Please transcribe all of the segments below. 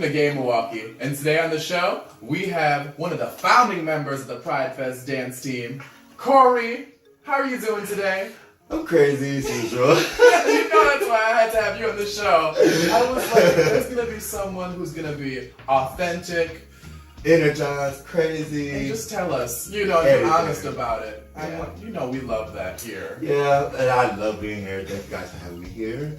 Welcome to Gay Milwaukee, and today on the show, we have one of the founding members of the Pride Fest dance team, Corey. How are you doing today? I'm crazy as usual. You know that's why I had to have you on the show. I was like, there's going to be someone who's going to be authentic, energized, crazy. and just tell us, you know, you're honest about it. Yeah. You know we love that here. Yeah, and I love being here. Thank you guys for having me here.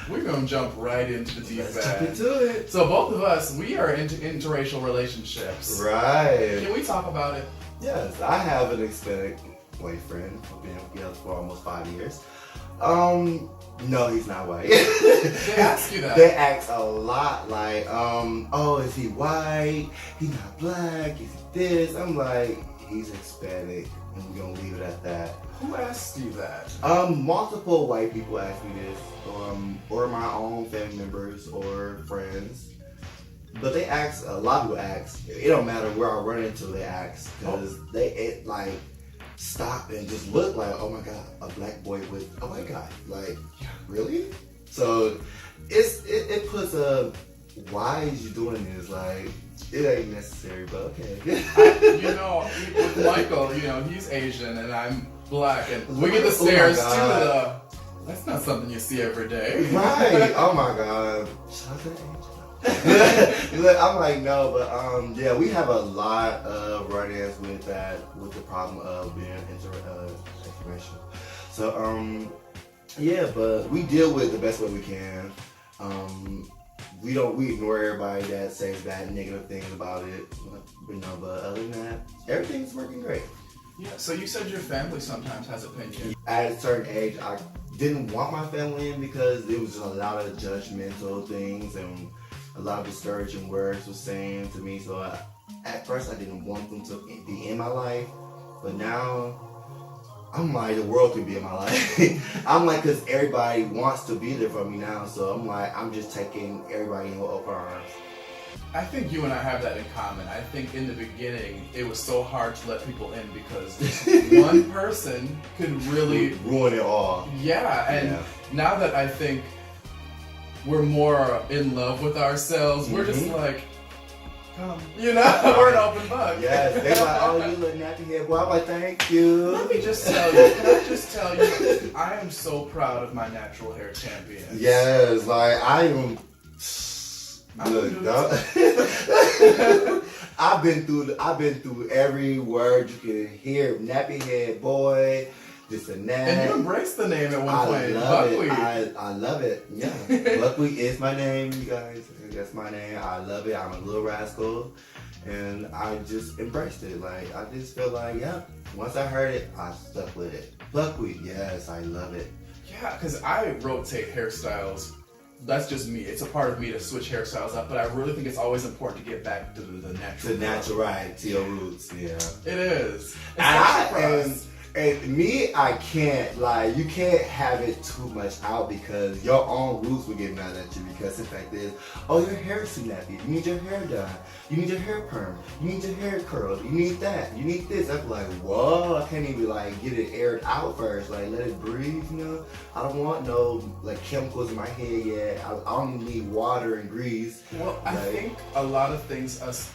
We're going to jump right into the deep end. Jump into it. So both of us, we are into interracial relationships. Right. Can we talk about it? Yes, I have an Hispanic boyfriend. I've been together for almost 5 years. No, he's not white. They ask you that. They ask a lot, like, oh, is he white? He's not black? Is he this? I'm like, he's Hispanic, and we're gonna leave it at that. Who asked you that? Multiple white people ask me this, or my own family members or friends. But they ask, a lot of people ask. It don't matter where I run into, they ask because they stop and just look like, oh my god, a black boy with a white guy. Like, really? So it puts a, why is you doing this? Like, it ain't necessary, but okay. You know, with Michael, you know, he's Asian and I'm black, and we get the stares too. That's not something you see every day. Right. Oh my god. Shout out to the Look, I'm like, no, but yeah, we have a lot of run-ins with that, with the problem of being interracial. So yeah, but we deal with it the best way we can. We ignore everybody that says bad, negative things about it, you know. But other than that, everything's working great. Yeah. So you said your family sometimes has opinions. At a certain age, I didn't want my family in because there was just a lot of judgmental things and a lot of discouraging words was saying to me. So at first, I didn't want them to be in my life, but now I'm like, the world can be in my life. I'm like, because everybody wants to be there for me now. So I'm like, I'm just taking everybody in with open arms. I think you and I have that in common. I think in the beginning, it was so hard to let people in because one person could really ruin it all. Yeah, and now that I think we're more in love with ourselves, we're just like, come, you know, we're an open book. Yes, they're like, oh, you look nappy head. Well, I'm like, thank you. Let me just tell you, can I just tell you, I am so proud of my natural hair champions. Yes, like, I am. Look, I've been through every word you can hear. Nappy head boy, this and that. And you embraced the name at one point. Buckwheat. I love it. Yeah, Buckwheat is my name, you guys. That's my name. I love it. I'm a little rascal, and I just embraced it. Like, I just feel like, yeah. Once I heard it, I stuck with it. Buckwheat, yes, I love it. Yeah, because I rotate hairstyles. That's just me. It's a part of me to switch hairstyles up, but I really think it's always important to get back to the natural. The natural, right? To your roots, yeah. It is. And me, I can't, like, you can't have it too much out because your own roots will get mad at you because the fact is, oh, your hair is too nappy. You need your hair done. You need your hair perm. You need your hair curled. You need that. You need this. I'm like, whoa, I can't even, like, get it aired out first. Like, let it breathe, you know? I don't want no, like, chemicals in my hair yet. I don't need water and grease. Well, I think a lot of things us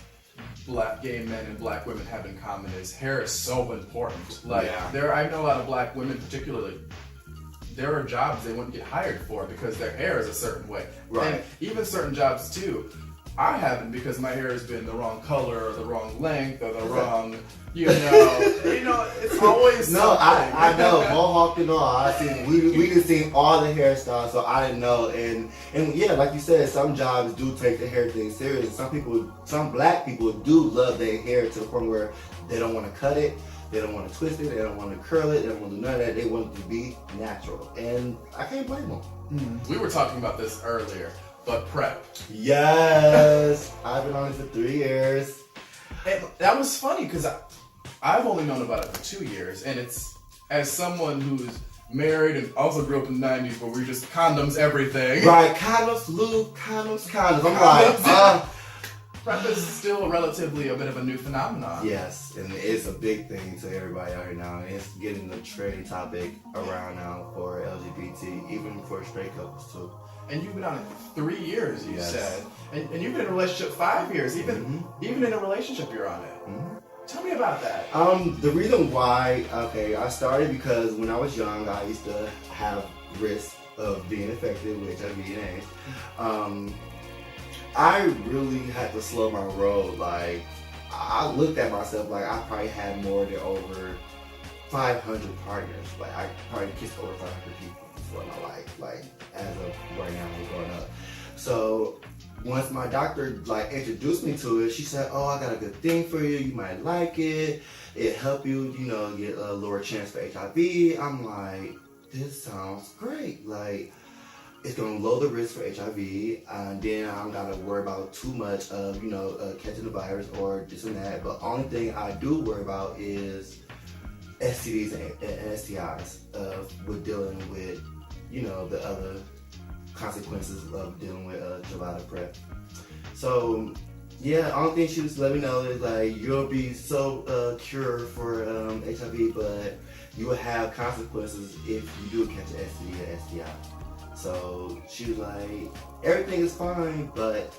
black gay men and black women have in common is hair is so important. Like, I know a lot of black women particularly, there are jobs they wouldn't get hired for because their hair is a certain way. Right. And even certain jobs too, I haven't because my hair has been the wrong color or the wrong length or the wrong, you know, it's always no. I know mohawk and all. I seen we just seen all the hairstyles, so I didn't know. And yeah, like you said, some jobs do take the hair thing serious. Some black people do love their hair to the point where they don't want to cut it, they don't want to twist it, they don't want to curl it, they don't want to do none of that. They want it to be natural, and I can't blame them. Mm-hmm. We were talking about this earlier. But prep. Yes. I've been on it for 3 years. And that was funny because I've only known about it for 2 years. And it's, as someone who's married and also grew up in the 90s where we just condoms everything. Right. Condoms, lube, condoms. I'm like, prep is still relatively a bit of a new phenomenon. Yes. And it's a big thing to everybody out here now. And it's getting the trending topic around now for LGBT, even for straight couples too. And you've been on it 3 years, you Yes. said. And you've been in a relationship 5 years. Even in a relationship, you're on it. Mm-hmm. Tell me about that. The reason why, I started because when I was young, I used to have risk of being infected with HIV and AIDS. I really had to slow my roll. Like, I looked at myself like I probably had more than over 500 partners. Like, I probably kissed over 500 people before in my life. Like, as of right now, growing up. So once my doctor introduced me to it, she said, "Oh, I got a good thing for you. You might like it. It help you, get a lower chance for HIV." I'm like, this sounds great. Like, it's gonna lower the risk for HIV, and then I don't gotta worry about too much of catching the virus or this and that. But only thing I do worry about is STDs and STIs with dealing with the other consequences of dealing with Truvada PrEP. So yeah, only thing she was letting me know is like, you'll be so cured for HIV, but you will have consequences if you do catch an STD or STI. So she was like, everything is fine, but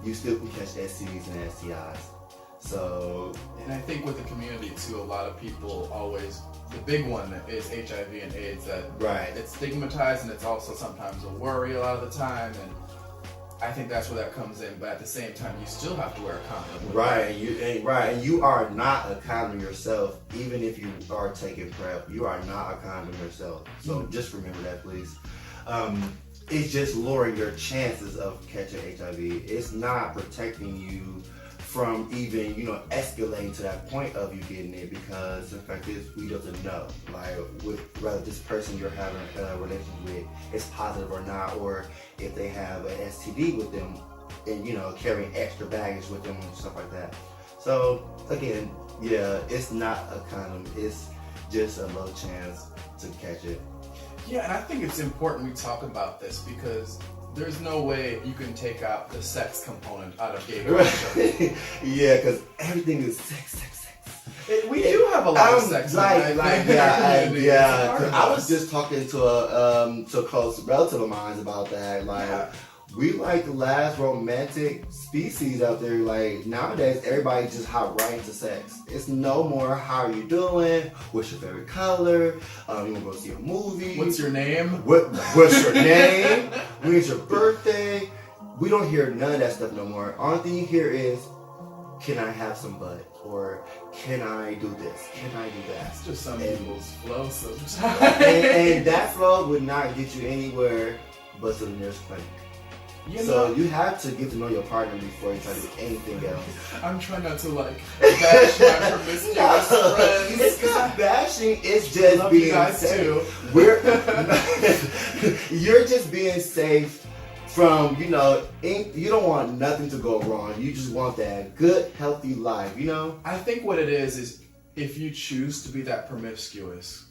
you still can catch STDs and STIs. So, and I think with the community too, a lot of people always, the big one is HIV and AIDS, that it's stigmatized, and it's also sometimes a worry a lot of the time, and I think that's where that comes in. But at the same time, you still have to wear a condom. And you are not a condom yourself. Even if you are taking PrEP, you are not a condom yourself. So just remember that, please. It's just lowering your chances of catching HIV. It's not protecting you from even, escalating to that point of you getting it, because the fact is, we don't know, like, whether this person you're having a relationship with is positive or not, or if they have an STD with them and, carrying extra baggage with them and stuff like that. So, again, yeah, it's not a condom. It's just a low chance to catch it. Yeah, and I think it's important we talk about this, because there's no way you can take out the sex component out of gay culture. Yeah, because everything is sex. We do have a lot of sex. I was just talking to a close relative of mine about that. Like, we like the last romantic species out there. Like, nowadays, everybody just hop right into sex. It's no more, how are you doing? What's your favorite color? You want to go see a movie? What's your name? What's your name? When's your birthday? We don't hear none of that stuff no more. Only thing you hear is, can I have some butt? Or can I do this? Can I do that? It's just some people's flow sometimes. and that flow would not get you anywhere but to the nearest clinic. So you have to get to know your partner before you try to do anything else. I'm trying not to bash my promiscuous friends. It's not bashing, it's just being safe. You're just being safe from, you don't want nothing to go wrong. You just want that good, healthy life, I think what it is if you choose to be that promiscuous,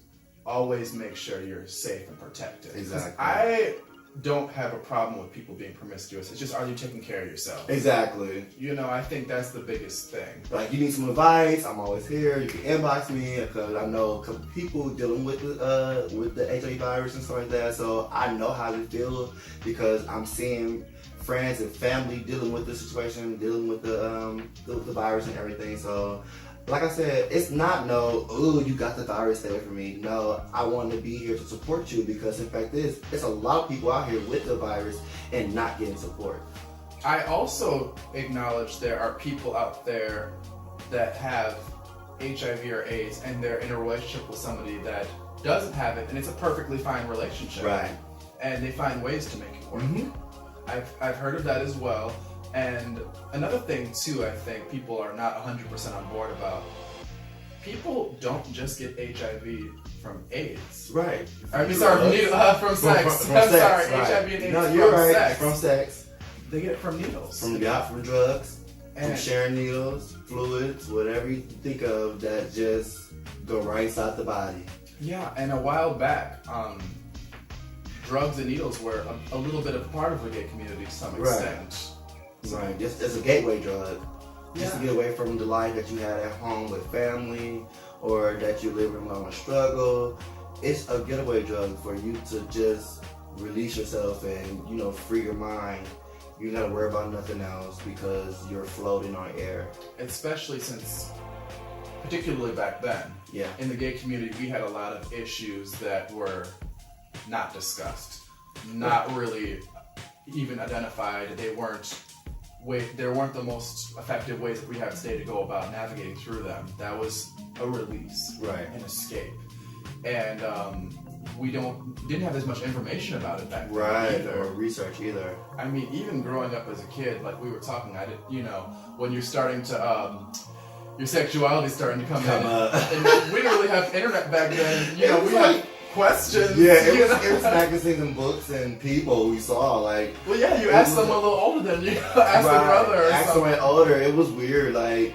always make sure you're safe and protected. Exactly. I don't have a problem with people being promiscuous. It's just, are you taking care of yourself? Exactly. I think that's the biggest thing. Like, you need some advice, I'm always here. You can inbox me, because I know people dealing with the HIV virus and stuff like that. So I know how they feel, because I'm seeing friends and family dealing with the situation, dealing with the virus and everything. So, like I said, it's not you got the virus, stay away from me. No, I want to be here to support you, because in fact, it's a lot of people out here with the virus and not getting support. I also acknowledge there are people out there that have HIV or AIDS, and they're in a relationship with somebody that doesn't have it, and it's a perfectly fine relationship. Right. And they find ways to make it work. Mm-hmm. I've heard of that as well. And another thing too, I think people are not 100% on board about. People don't just get HIV from AIDS. Right. From sex. From I'm sex, sorry, right. HIV and AIDS No, you're from right. sex. From sex. They get it from needles. From drugs, from sharing needles, fluids, whatever you think of that just go right inside the body. Yeah, and a while back, drugs and needles were a little bit of a part of the gay community to some extent. Right, just as a gateway drug. Just to get away from the life that you had at home with family, or that you're living along a struggle. It's a getaway drug for you to just release yourself and, you know, free your mind. You don't gotta worry about nothing else because you're floating on air. Especially since, particularly back then, in the gay community, we had a lot of issues that were not discussed, not really even identified. There weren't the most effective ways that we have today to go about navigating through them. That was a release, an escape, and we didn't have as much information about it back then either. Or research either. I mean, even growing up as a kid, like we were talking, when you're starting to your sexuality starting to come in, and we didn't really have internet back then. We had questions. Yeah, it was magazines and books and people we saw. You asked someone a little older than you. Asked a brother or something. Someone older. It was weird. It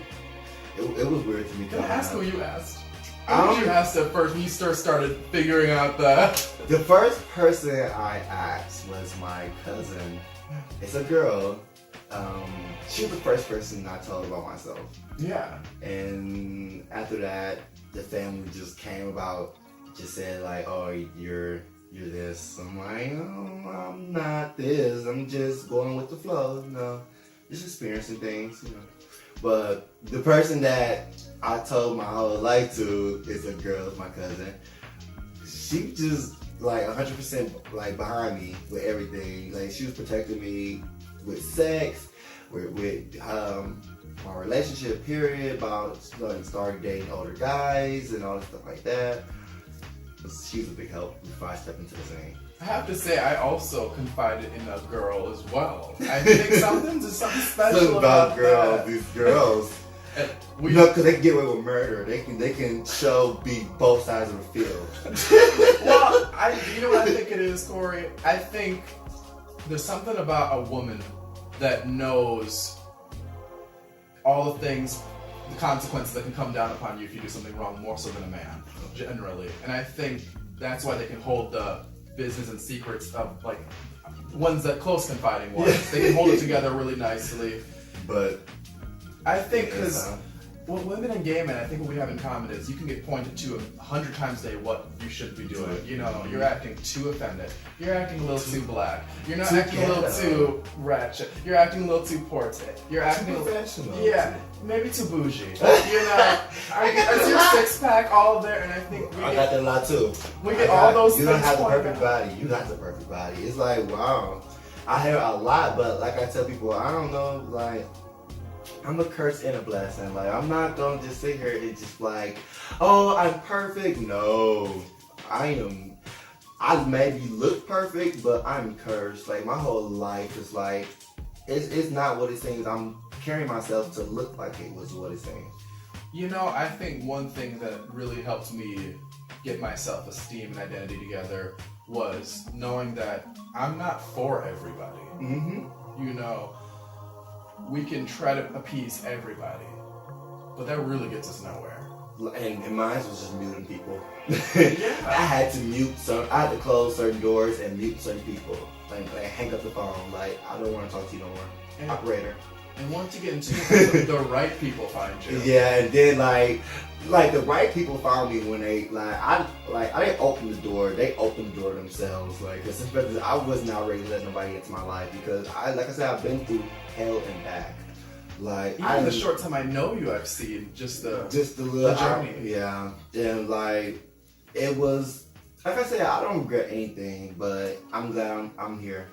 was weird to me. Can I ask who you asked? Who did you ask at first when you started figuring out the first person I asked was my cousin. It's a girl. She was the first person I told about myself. Yeah. And after that, the family just came about. Just said oh, you're this. I'm like, no, I'm not this. I'm just going with the flow, just experiencing things, But the person that I told my whole life to is a girl, my cousin. She just 100% behind me with everything. She was protecting me with sex, with my relationship period, about starting dating older guys and all this stuff like that. She was a big help before I stepped into the scene. I have to say, I also confided in a girl as well. I think something special about girls. These girls, because they can get away with murder. They can be both sides of the field. Well, you know what I think it is, Corey? I think there's something about a woman that knows all the things, the consequences that can come down upon you if you do something wrong, more so than a man, generally. And I think that's why they can hold the business and secrets of ones that close confiding ones. They can hold it together really nicely. But I think because women and gay men, I think what we have in common is you can get pointed to 100 times a day what you should be doing. You're acting too offended. You're acting a little too black. You're not acting a little too ratchet. You're acting a little too porte. You're acting professional. Yeah, maybe too bougie. Is your six pack all there? And I think I got that a lot too. We get all those things. You don't have the perfect body. You got the perfect body. It's wow. I hear a lot, but like I tell people, I don't know, I'm a curse and a blessing. I'm not gonna just sit here and just oh, I'm perfect. No, I am. I maybe look perfect, but I'm cursed. My whole life is it's not what it seems. I'm carrying myself to look like it was what it seems. I think one thing that really helped me get my self-esteem and identity together was knowing that I'm not for everybody. Mm-hmm. We can try to appease everybody, but that really gets us nowhere. And mine was just muting people. Yeah. I had to close certain doors and mute certain people. Hang up the phone. I don't want to talk to you no more. Operator. And once you get into the right people find you. Yeah, and then the right people found me when they I didn't open the door. They opened the door themselves. Especially I was not ready to let nobody into my life because like I said, I've been through hell and back. Even the short time I know you, I've seen just the little journey. Yeah, and it was like I said, I don't regret anything, but I'm glad I'm here.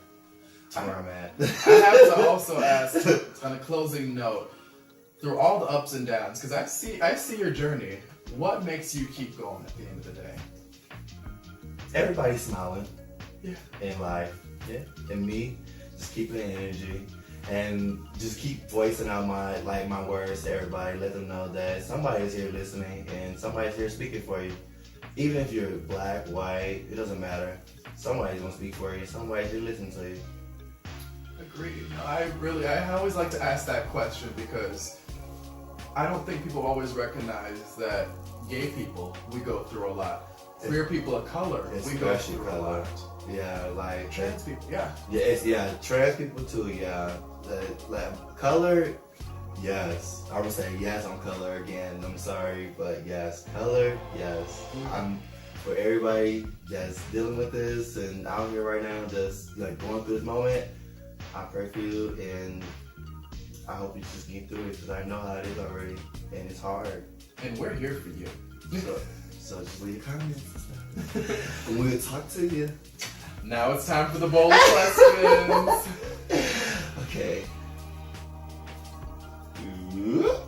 Where I'm at. I have to also ask, on a closing note, through all the ups and downs, because I see your journey. What makes you keep going at the end of the day? Everybody's smiling. Yeah. In life. Yeah. And me, just keeping the energy and just keep voicing out my words to everybody. Let them know that somebody's here listening and somebody's here speaking for you. Even if you're black, white, it doesn't matter. Somebody's gonna speak for you. Somebody's here listening to you. Agreed. I always like to ask that question because I don't think people always recognize that gay people, we go through a lot. Queer people of color, we go through a lot. Yeah, trans people, yeah. Yeah, trans people too, yeah. Color, yes. I would say yes on color again. I'm sorry, but yes. Color, yes. for everybody that's dealing with this and out here right now, just like going through this moment, I pray for you, and I hope you just get through it, because I know how it is already, and it's hard. And we're here for you. So just leave your comments and stuff. And we'll talk to you. Now it's time for the bold questions. Okay. Ooh.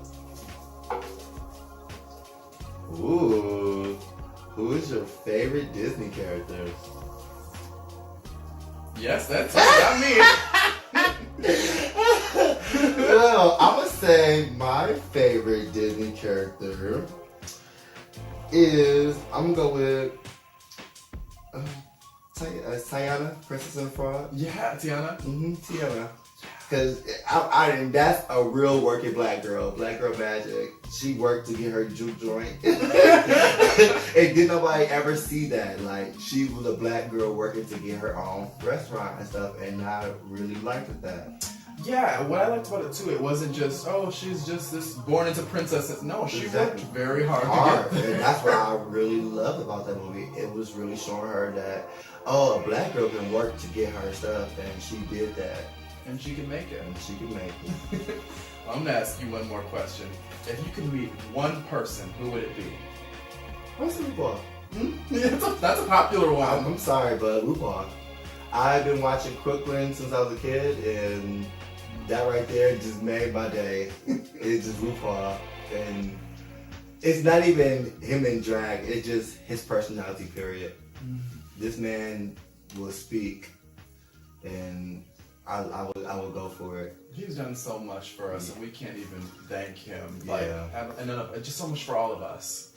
Who is your favorite Disney character? Yes, that's it. Not me. Well, I'm gonna say my favorite Disney character is, I'm gonna go with Tiana, Princess and the Frog. Yeah, Tiana. Tiana. Because and that's a real working black girl magic. She worked to get her juke joint. And did nobody ever see that? Like, she was a black girl working to get her own restaurant and stuff, and I really liked that. Yeah, what I liked about it too, it wasn't just, oh, she's just this born into princess. No, she worked very hard to get there. And that's what I really loved about that movie. It was really showing her that, oh, a black girl can work to get her stuff, and she did that. And she can make it. And she can make it. I'm gonna ask you one more question. If you could meet one person, who would it be? What's RuPaul? That's a popular one. I'm sorry, but RuPaul. I've been watching Crooklyn since I was a kid, and that right there just made my day. It's just RuPaul, and it's not even him in drag. It's just his personality. Period. This man will speak, and I will go for it. He's done so much for us, and we can't even thank him. Just so much for all of us.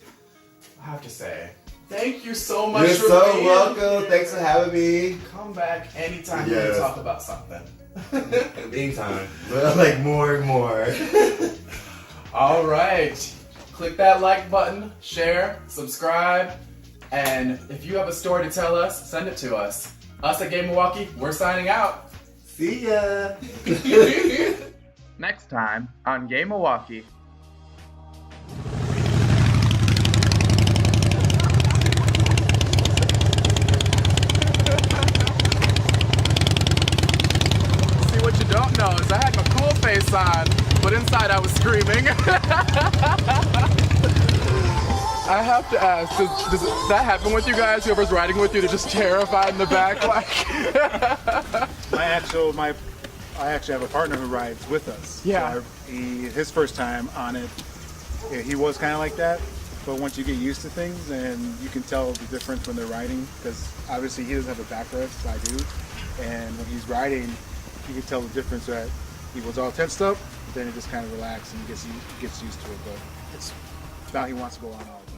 I have to say, thank you so much. You're for so being welcome. Here. Thanks for having me. Come back anytime you want to talk about something. Anytime, but like more and more. All right, click that like button, share, subscribe, and if you have a story to tell us, send it to us. Us at Gay Milwaukee, we're signing out. See ya. Next time on Gay Milwaukee. See, what you don't know is I had my cool face on, but inside I was screaming. I have to ask, does that happen with you guys? Whoever's riding with you, they're just terrified in the back? I actually have a partner who rides with us. Yeah. So his first time on it, he was kind of like that. But once you get used to things, and you can tell the difference when they're riding, because obviously he doesn't have a backrest, I do. And when he's riding, you can tell the difference that he was all tensed up, then he just kind of relaxed and gets used to it. But now he wants to go on all the time.